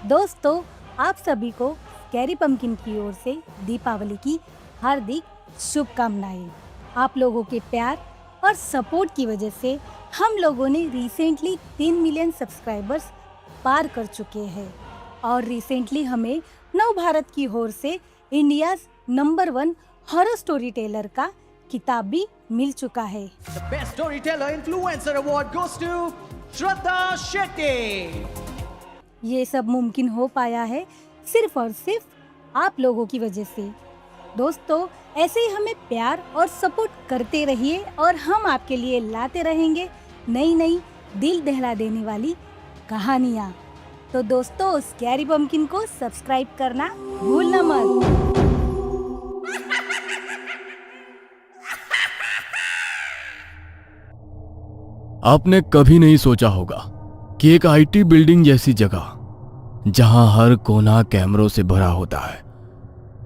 दोस्तों, आप सभी को स्कैरी पंपकिन की ओर से दीपावली की हार्दिक शुभकामनाएं। आप लोगों के प्यार और सपोर्ट की वजह से हम लोगों ने रिसेंटली 3 मिलियन सब्सक्राइबर्स पार कर चुके हैं और रिसेंटली हमें नव भारत की ओर से India's number 1 horror story teller का किताब भी मिल चुका है। The Best Storyteller Influencer Award goes to Shraddha Shetty. ये सब मुमकिन हो पाया है सिर्फ और सिर्फ आप लोगों की वजह से। दोस्तों, ऐसे ही हमें प्यार और सपोर्ट करते रहिए और हम आपके लिए लाते रहेंगे नई नई दिल दहला देने वाली कहानियाँ। तो दोस्तों, स्कैरी पंपकिन को सब्सक्राइब करना भूलना मत। आपने कभी नहीं सोचा होगा कि एक आईटी बिल्डिंग जैसी जगह जहां हर कोना कैमरों से भरा होता है,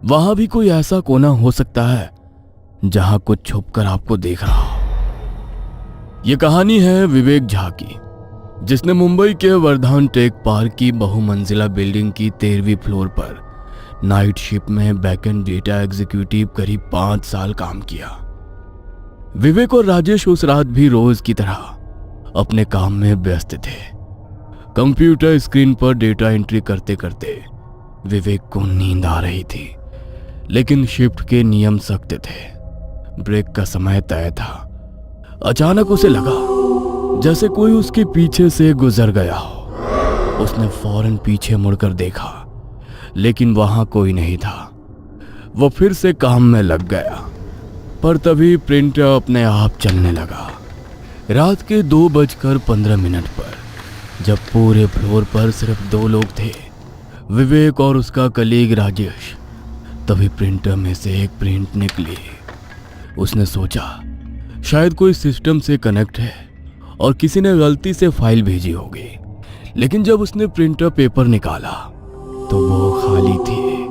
वहां भी कोई ऐसा कोना हो सकता है जहां कुछ छुपकर आपको देख रहा हो। यह कहानी है विवेक झा की, जिसने मुंबई के वर्धान टेक पार्क की बहुमंजिला बिल्डिंग की 13वीं फ्लोर पर नाइट शिफ्ट में बैकएंड डेटा एग्जीक्यूटिव करीब 5 साल काम किया। विवेक और राजेश उस रात भी रोज की तरह अपने काम में व्यस्त थे। कंप्यूटर स्क्रीन पर डेटा एंट्री करते करते विवेक को नींद आ रही थी, लेकिन शिफ्ट के नियम सख्त थे। ब्रेक का समय तय था। अचानक उसे लगा जैसे कोई उसके पीछे से गुजर गया हो। उसने फौरन पीछे मुड़कर देखा, लेकिन वहां कोई नहीं था। वो फिर से काम में लग गया, पर तभी प्रिंटर अपने आप चलने लगा। रात के 2:15 पर जब पूरे फ्लोर पर सिर्फ 2 लोग थे, विवेक और उसका कलीग राजेश, तभी प्रिंटर में से एक प्रिंट निकली। उसने सोचा शायद कोई सिस्टम से कनेक्ट है और किसी ने गलती से फाइल भेजी होगी, लेकिन जब उसने प्रिंटर पेपर निकाला तो वो खाली थी।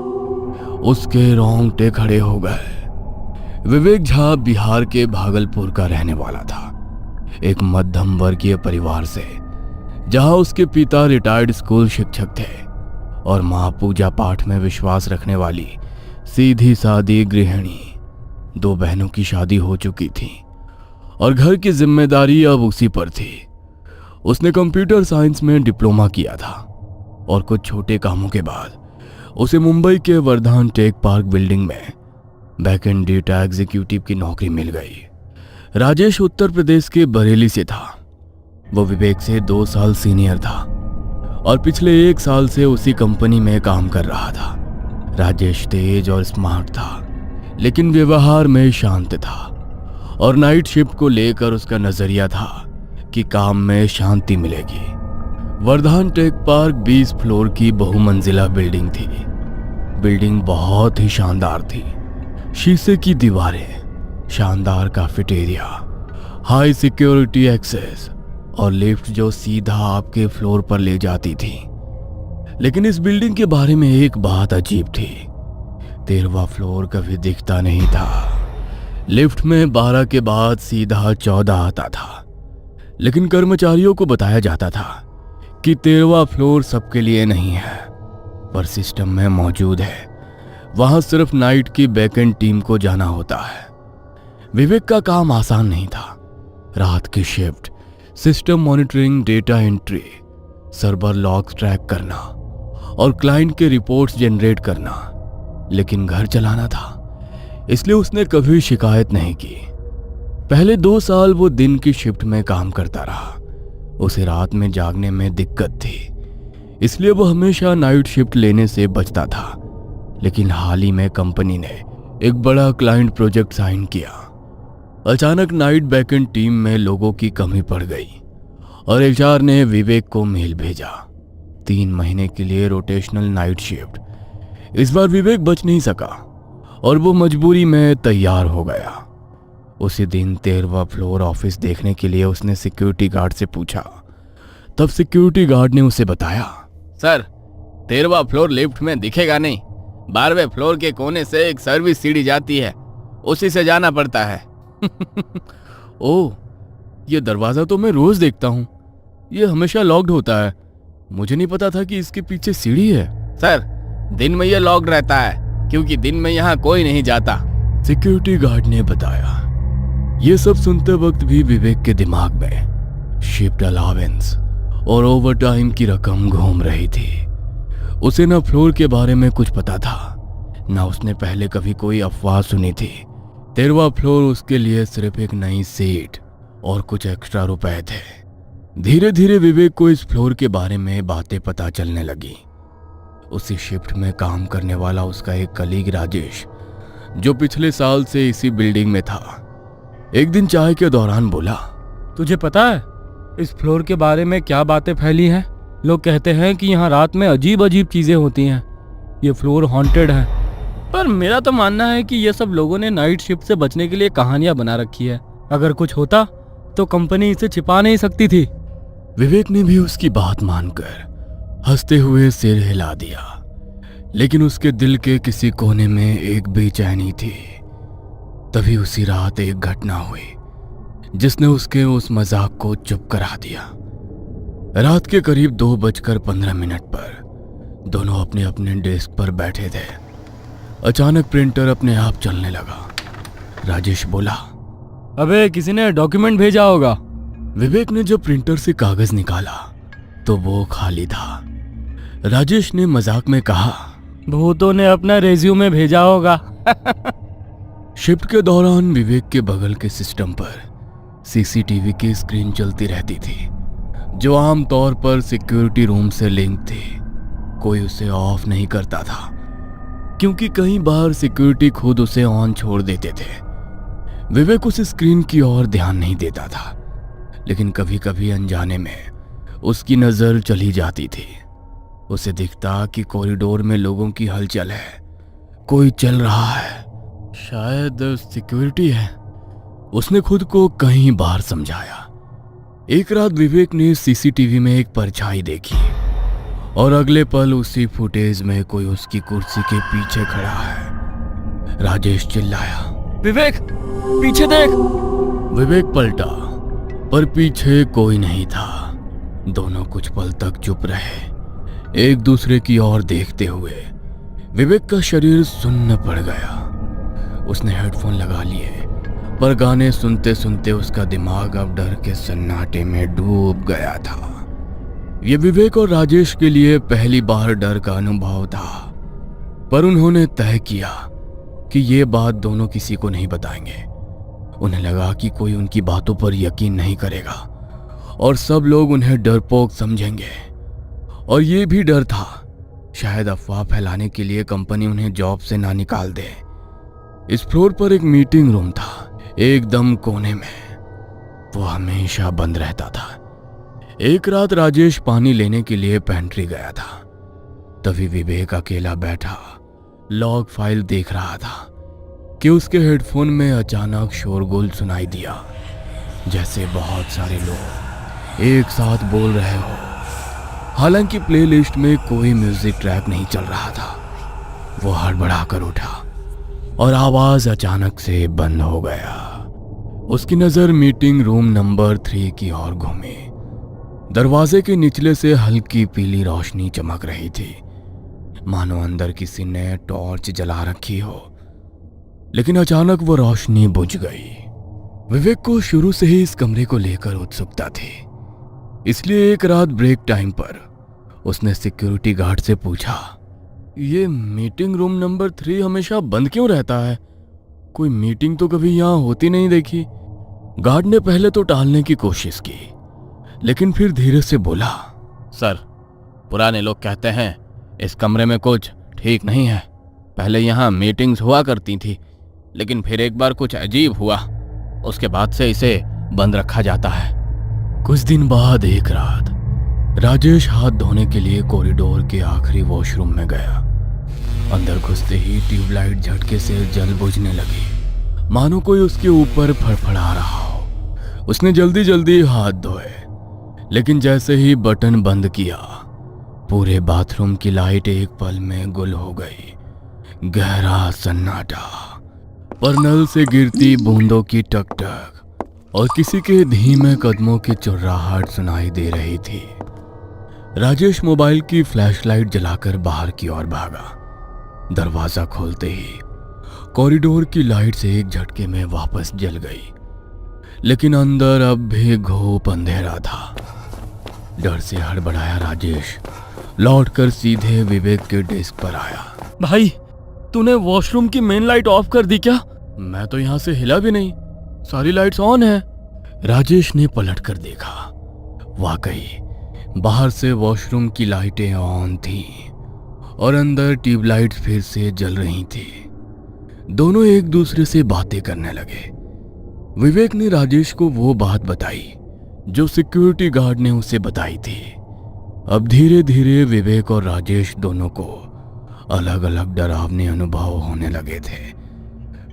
उसके रोंगटे खड़े हो गए। विवेक झा बिहार के भागलपुर का रहने वाला था, एक मध्यम वर्गीय परिवार से, जहां उसके पिता रिटायर्ड स्कूल शिक्षक थे और मां पूजा पाठ में विश्वास रखने वाली सीधी सादी गृहिणी। 2 बहनों की शादी हो चुकी थी और घर की जिम्मेदारी अब उसी पर थी। उसने कंप्यूटर साइंस में डिप्लोमा किया था और कुछ छोटे कामों के बाद उसे मुंबई के वर्धान टेक पार्क बिल्डिंग में बैकएंड डेटा एग्जीक्यूटिव की नौकरी मिल गई। राजेश उत्तर प्रदेश के बरेली से था। वो विवेक से 2 साल सीनियर था और पिछले 1 साल से उसी कंपनी में काम कर रहा था। राजेश तेज और स्मार्ट था, लेकिन व्यवहार में शांत था और नाइट शिफ्ट को लेकर उसका नजरिया था कि काम में शांति मिलेगी। वर्धान टेक पार्क 20 फ्लोर की बहुमंजिला बिल्डिंग थी। बिल्डिंग बहुत ही शानदार थी। शीशे की दीवारें, शानदार कैफेटेरिया, हाई सिक्योरिटी एक्सेस और लिफ्ट जो सीधा आपके फ्लोर पर ले जाती थी। लेकिन इस बिल्डिंग के बारे में एक बात अजीब थी। 13वां फ्लोर कभी दिखता नहीं था। लिफ्ट में 12 के बाद सीधा 14 आता था, लेकिन कर्मचारियों को बताया जाता था कि 13वां फ्लोर सबके लिए नहीं है, पर सिस्टम में मौजूद है। वहां सिर्फ नाइट की बैकएंड टीम को जाना होता है। विवेक का काम आसान नहीं था। रात की shift, system monitoring, data entry, server logs track करना और क्लाइंट के रिपोर्ट्स जनरेट करना, लेकिन घर चलाना था, इसलिए उसने कभी शिकायत नहीं की। पहले 2 साल वो दिन की शिफ्ट में काम करता रहा। उसे रात में जागने में दिक्कत थी, इसलिए वो हमेशा नाइट शिफ्ट लेने से बचता था। लेकिन हाल ही में कंपनी ने एक बड़ा क्लाइंट प्रोजेक्ट साइन किया। अचानक नाइट बैकएंड टीम में लोगों की कमी पड़ गई और एचआर ने विवेक को मेल भेजा 3 महीने के लिए रोटेशनल नाइट शिफ्ट। इस बार विवेक बच नहीं सका और वो मजबूरी में तैयार हो गया। उसी दिन 13वां फ्लोर ऑफिस देखने के लिए उसने सिक्योरिटी गार्ड से पूछा। तब सिक्योरिटी गार्ड ने उसे बताया, सर 13वां फ्लोर लिफ्ट में दिखेगा नहीं। 12वें फ्लोर के कोने से एक सर्विस सीढ़ी जाती है, उसी से जाना पड़ता है। ओह, ये दरवाजा तो मैं रोज देखता हूँ, ये हमेशा लॉक्ड होता है। मुझे नहीं पता था कि इसके पीछे सीढ़ी है। सर, दिन में ये लॉक्ड रहता है क्योंकि दिन में यहाँ कोई नहीं जाता। सिक्योरिटी गार्ड ने बताया। ये सब सुनते वक्त भी विवेक के दिमाग में शिफ्ट अलावेंस और ओवर टाइम की रकम घूम रही थी। उसे न फ्लोर के बारे में कुछ पता था, न उसने पहले कभी कोई अफवाह सुनी थी। 13वां फ्लोर उसके लिए सिर्फ एक नई सीट और कुछ एक्स्ट्रा रुपए थे। धीरे धीरे विवेक को इस फ्लोर के बारे में बातें पता चलने लगी। उसी शिफ्ट में काम करने वाला उसका एक कलीग राजेश, जो पिछले साल से इसी बिल्डिंग में था, एक दिन चाय के दौरान बोला, तुझे पता है इस फ्लोर के बारे में क्या बातें फैली हैं? लोग कहते हैं कि यहाँ रात में अजीब अजीब चीजें होती हैं। ये फ्लोर हॉन्टेड है। पर मेरा तो मानना है कि ये सब लोगों ने नाइट शिफ्ट से बचने के लिए कहानियां बना रखी है। अगर कुछ होता तो कंपनी इसे छिपा नहीं सकती थी। विवेक ने भी उसकी बात मानकर हंसते हुए सिर हिला दिया, लेकिन उसके दिल के किसी कोने में एक बेचैनी थी। तभी उसी रात एक घटना हुई जिसने उसके उस मजाक को चुप करा दिया। रात के करीब 2:15 पर दोनों अपने अपने डेस्क पर बैठे थे। अचानक प्रिंटर अपने आप चलने लगा। राजेश बोला, अबे किसी ने डॉक्यूमेंट भेजा होगा। विवेक ने जब प्रिंटर से कागज निकाला तो वो खाली था। राजेश ने मजाक में कहा, भूतों ने अपना रेज्यूमे भेजा होगा। शिफ्ट के दौरान विवेक के बगल के सिस्टम पर सीसीटीवी की स्क्रीन चलती रहती थी, जो आमतौर पर सिक्योरिटी रूम से लिंक थी। कोई उसे ऑफ नहीं करता था क्योंकि कई बार सिक्योरिटी खुद उसे ऑन छोड़ देते थे। विवेक उस स्क्रीन की ओर ध्यान नहीं देता था, लेकिन कभी कभी अनजाने में उसकी नजर चली जाती थी। उसे दिखता कि कॉरिडोर में लोगों की हलचल है, कोई चल रहा है, शायद सिक्योरिटी है। उसने खुद को कई बार समझाया। एक रात विवेक ने सीसीटीवी में एक परछाई देखी और अगले पल उसी फुटेज में कोई उसकी कुर्सी के पीछे खड़ा है। राजेश चिल्लाया, विवेक पीछे देख। विवेक पलटा पर पीछे कोई नहीं था। दोनों कुछ पल तक चुप रहे, एक दूसरे की ओर देखते हुए। विवेक का शरीर सुन्न पड़ गया। उसने हेडफोन लगा लिए, पर गाने सुनते सुनते उसका दिमाग अब डर के सन्नाटे में डूब गया था। ये विवेक और राजेश के लिए पहली बार डर का अनुभव था, पर उन्होंने तय किया कि ये बात दोनों किसी को नहीं बताएंगे। उन्हें लगा कि कोई उनकी बातों पर यकीन नहीं करेगा और सब लोग उन्हें डरपोक समझेंगे। और ये भी डर था, शायद अफवाह फैलाने के लिए कंपनी उन्हें जॉब से ना निकाल दे। इस फ्लोर पर एक मीटिंग रूम था, एकदम कोने में। वो हमेशा बंद रहता था। एक रात राजेश पानी लेने के लिए पेंट्री गया था। तभी विवेक अकेला बैठा लॉग फाइल देख रहा था कि उसके हेडफोन में अचानक शोरगुल सुनाई दिया, जैसे बहुत सारे लोग एक साथ बोल रहे हो। हालांकि प्लेलिस्ट में कोई म्यूजिक ट्रैक नहीं चल रहा था। वो हड़बड़ा कर उठा और आवाज अचानक से बंद हो गया। उसकी नजर मीटिंग रूम नंबर 3 की ओर घूमी। दरवाजे के निचले से हल्की पीली रोशनी चमक रही थी, मानो अंदर किसी ने टॉर्च जला रखी हो। लेकिन अचानक वो रोशनी बुझ गई। विवेक को शुरू से ही इस कमरे को लेकर उत्सुकता थी, इसलिए एक रात ब्रेक टाइम पर उसने सिक्योरिटी गार्ड से पूछा, ये मीटिंग रूम नंबर 3 हमेशा बंद क्यों रहता है? कोई मीटिंग तो कभी यहाँ होती नहीं देखी। गार्ड ने पहले तो टालने की कोशिश की, लेकिन फिर धीरे से बोला, सर, पुराने लोग कहते हैं इस कमरे में कुछ ठीक नहीं है। पहले यहाँ मीटिंग्स हुआ करती थी, लेकिन फिर एक बार कुछ अजीब हुआ, उसके बाद से इसे बंद रखा जाता है। कुछ दिन बाद एक रात राजेश हाथ धोने के लिए कॉरिडोर के आखिरी वॉशरूम में गया। अंदर घुसते ही ट्यूबलाइट झटके से जल बुझने लगी, मानो कोई उसके ऊपर फड़फड़ा रहा हो। उसने जल्दी जल्दी हाथ धोए, लेकिन जैसे ही बटन बंद किया, पूरे बाथरूम की लाइट एक पल में गुल हो गई। गहरा सन्नाटा, पर नल से गिरती बूंदों की टकटक और किसी के धीमे कदमों की चुर्राहट सुनाई दे रही थी। राजेश मोबाइल की फ्लैशलाइट जलाकर बाहर की ओर भागा। दरवाजा खोलते ही कॉरिडोर की लाइट से एक झटके में वापस जल गई, लेकिन अंदर अब भी घोप अंधेरा था। डर से हड़बड़ाया राजेश लौटकर सीधे विवेक के डेस्क पर आया। भाई, तूने वॉशरूम की मेन लाइट ऑफ कर दी क्या? मैं तो यहां से हिला भी नहीं, सारी लाइट्स ऑन है। राजेश ने पलट कर देखा। वाकई बाहर से वॉशरूम की लाइटें ऑन थीं और अंदर ट्यूबलाइट्स फिर से जल रही थी। दोनों एक दूसरे से बातें करने लगे। विवेक ने राजेश को वो बात बताई जो सिक्योरिटी गार्ड ने उसे बताई थी। अब धीरे धीरे विवेक और राजेश दोनों को अलग अलग डरावने अनुभव होने लगे थे।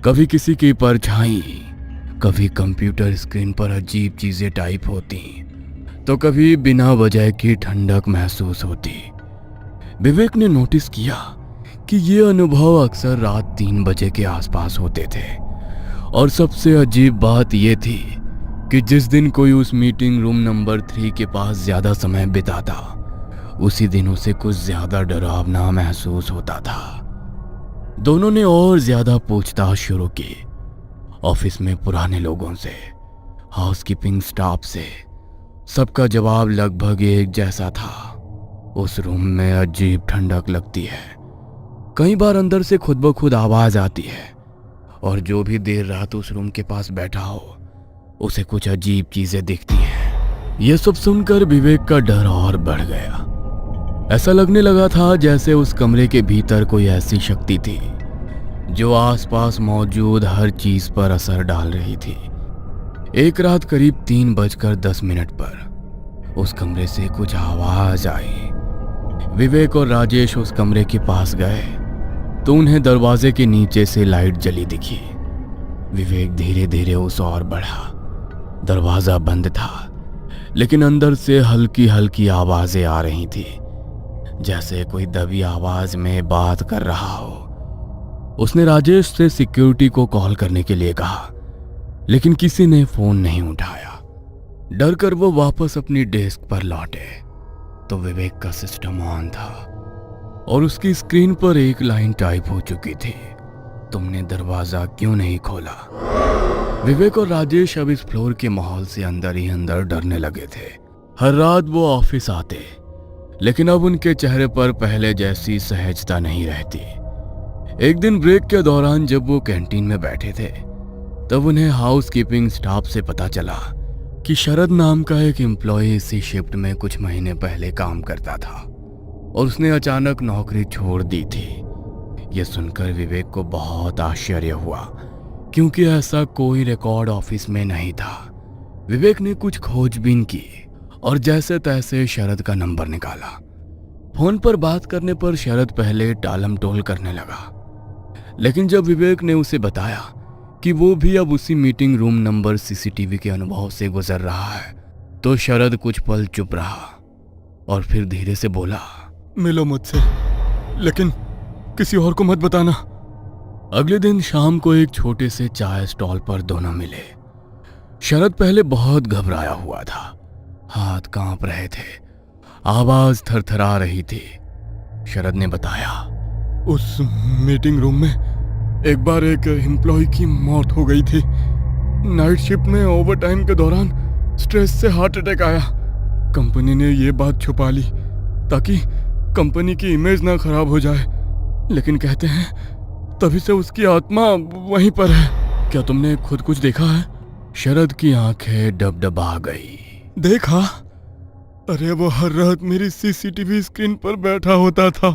कभी किसी की परछाई, कभी कंप्यूटर स्क्रीन पर अजीब चीजें टाइप होती, तो कभी बिना वजह की ठंडक महसूस होती। विवेक ने नोटिस किया कि ये अनुभव अक्सर रात 3 बजे के आसपास होते थे। और सबसे अजीब बात यह थी कि जिस दिन कोई उस मीटिंग रूम नंबर 3 के पास ज्यादा समय बिताता, उसी दिन उसे कुछ ज्यादा डरावना महसूस होता था। दोनों ने और ज्यादा पूछताछ शुरू की। ऑफिस में पुराने लोगों से, हाउसकीपिंग स्टाफ से, सबका जवाब लगभग एक जैसा था। उस रूम में अजीब ठंडक लगती है। कई बार अंदर से खुद ब खुद आवाज आती है और जो भी देर रात उस रूम के पास बैठा हो उसे कुछ अजीब चीजें दिखती हैं। यह सब सुनकर विवेक का डर और बढ़ गया। ऐसा लगने लगा था जैसे उस कमरे के भीतर कोई ऐसी शक्ति थी जो आसपास मौजूद हर चीज पर असर डाल रही थी। एक रात करीब 3:10 पर उस कमरे से कुछ आवाज आई। विवेक और राजेश उस कमरे के पास गए तो उन्हें दरवाजे के नीचे से लाइट जली दिखी। विवेक धीरे धीरे उस ओर बढ़ा। दरवाजा बंद था, लेकिन अंदर से हल्की हल्की आवाजें आ रही थी, जैसे कोई दबी आवाज में बात कर रहा हो। उसने राजेश से सिक्योरिटी को कॉल करने के लिए कहा, लेकिन किसी ने फोन नहीं उठाया। डर कर वो वापस अपनी डेस्क पर लौटे तो विवेक का सिस्टम ऑन था और उसकी स्क्रीन पर एक लाइन टाइप हो चुकी थी, तुमने दरवाजा क्यों नहीं खोला। विवेक और राजेश अब इस फ्लोर के माहौल से अंदर ही अंदर डरने लगे थे। हर रात वो ऑफिस आते, लेकिन अब उनके चेहरे पर पहले जैसी सहजता नहीं रहती। एक दिन ब्रेक के दौरान जब वो कैंटीन में बैठे थे, तब उन्हें हाउसकीपिंग स्टाफ से पता चला कि शरद नाम का एक एम्प्लॉय इसी शिफ्ट में कुछ महीने पहले काम करता था और उसने अचानक नौकरी छोड़ दी थी। यह सुनकर विवेक को बहुत आश्चर्य हुआ, क्योंकि ऐसा कोई रिकॉर्ड ऑफिस में नहीं था। विवेक ने कुछ खोजबीन की और जैसे तैसे शरद का नंबर निकाला। फोन पर बात करने पर शरद पहले टालम टोल करने लगा, लेकिन जब विवेक ने उसे बताया कि वो भी अब उसी मीटिंग रूम नंबर सीसीटीवी के अनुभव से गुजर रहा है, तो शरद कुछ पल चुप रहा और फिर धीरे से बोला, मिलो मुझसे, लेकिन किसी और को मत बताना। अगले दिन शाम को एक छोटे से चाय स्टॉल पर दोनों मिले। शरद पहले बहुत घबराया हुआ था, हाथ कांप रहे थे, आवाज थरथरा रही थी। शरद ने बताया, उस मीटिंग रूम में एक बार एक एम्प्लॉय की मौत हो गई थी। नाइट शिफ्ट में ओवरटाइम के दौरान स्ट्रेस से हार्ट अटैक आया। कंपनी ने ये बात छुपा ली ताकि कंपनी की इमेज ना खराब हो जाए, लेकिन कहते हैं तभी से उसकी आत्मा वहीं पर है। क्या तुमने खुद कुछ देखा है? शरद की आंखें डबडबा गई। देखा? अरे वो हर रात मेरी सीसीटीवी स्क्रीन पर बैठा होता था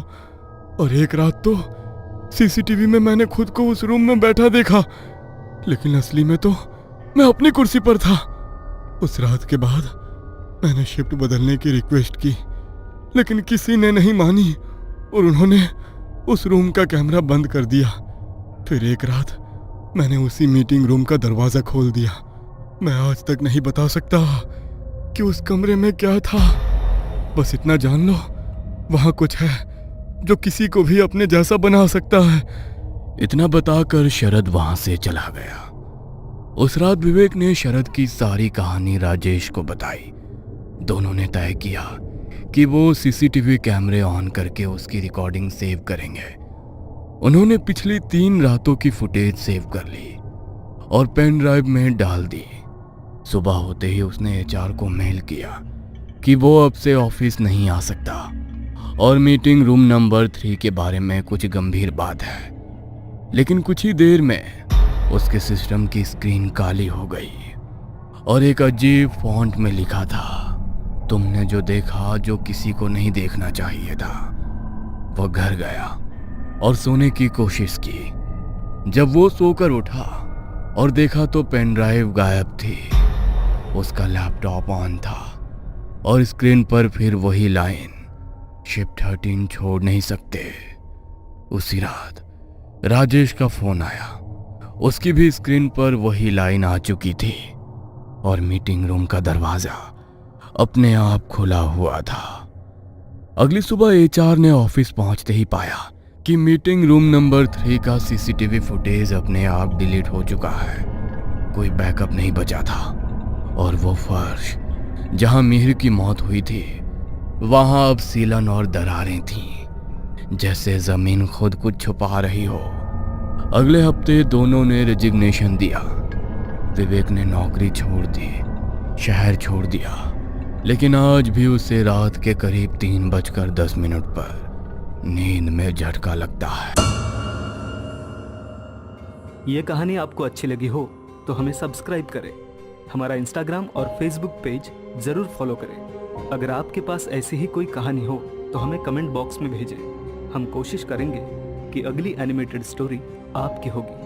और एक रात तो सीसीटीवी में मैंने खुद को उस रूम में बैठा देखा, लेकिन असली में तो मैं अपनी कुर्सी पर था। उस रात के बाद मैंने शिफ्ट बदलने की रिक्वेस्ट की, लेकिन किसी ने नहीं मानी और उन्होंने उस रूम का कैमरा बंद कर दिया। फिर एक रात मैंने उसी मीटिंग रूम का दरवाजा खोल दिया। मैं आज तक नहीं बता सकता कि उस कमरे में क्या था। बस इतना जान लो, वहां कुछ है जो किसी को भी अपने जैसा बना सकता है। इतना बताकर शरद वहां से चला गया। उस रात विवेक ने शरद की सारी कहानी राजेश को बताई। दोनों ने तय किया कि वो सीसीटीवी कैमरे ऑन करके उसकी रिकॉर्डिंग सेव करेंगे। उन्होंने पिछली 3 रातों की फुटेज सेव कर ली और पेन ड्राइव में डाल दी। सुबह होते ही उसने एचआर को मेल किया कि वो अब से ऑफिस नहीं आ सकता और मीटिंग रूम नंबर 3 के बारे में कुछ गंभीर बात है। लेकिन कुछ ही देर में उसके सिस्टम की स्क्रीन काली हो गई और एक अजीब फॉन्ट में लिखा था, तुमने जो देखा जो किसी को नहीं देखना चाहिए था। वो घर गया और सोने की कोशिश की। जब वो सोकर उठा और देखा तो पेन ड्राइव गायब थी। उसका लैपटॉप ऑन था और स्क्रीन पर फिर वही लाइन, शिप 13 छोड़ नहीं सकते। उसी रात राजेश का फोन आया। उसकी भी स्क्रीन पर वही लाइन आ चुकी थी और मीटिंग रूम का दरवाजा अपने आप खुला हुआ था। अगली सुबह एचआर ने ऑफिस पहुंचते ही पाया कि मीटिंग रूम नंबर 3 का सीसीटीवी फुटेज अपने आप डिलीट हो चुका है। कोई बैकअप नहीं बचा था और वो फर्श जहां मिहिर की मौत हुई थी वहां अब सीलन और दरारें थीं, जैसे जमीन खुद कुछ छुपा रही हो। अगले हफ्ते दोनों ने रेजिग्नेशन दिया। विवेक ने नौकरी छोड़ दी, शहर छोड़ दिया, लेकिन आज भी उसे रात के करीब 3:10 पर नींद में झटका लगता है। ये कहानी आपको अच्छी लगी हो तो हमें सब्सक्राइब करें, हमारा इंस्टाग्राम और फेसबुक पेज जरूर फॉलो करें। अगर आपके पास ऐसी ही कोई कहानी हो तो हमें कमेंट बॉक्स में भेजें। हम कोशिश करेंगे कि अगली एनिमेटेड स्टोरी आपकी होगी।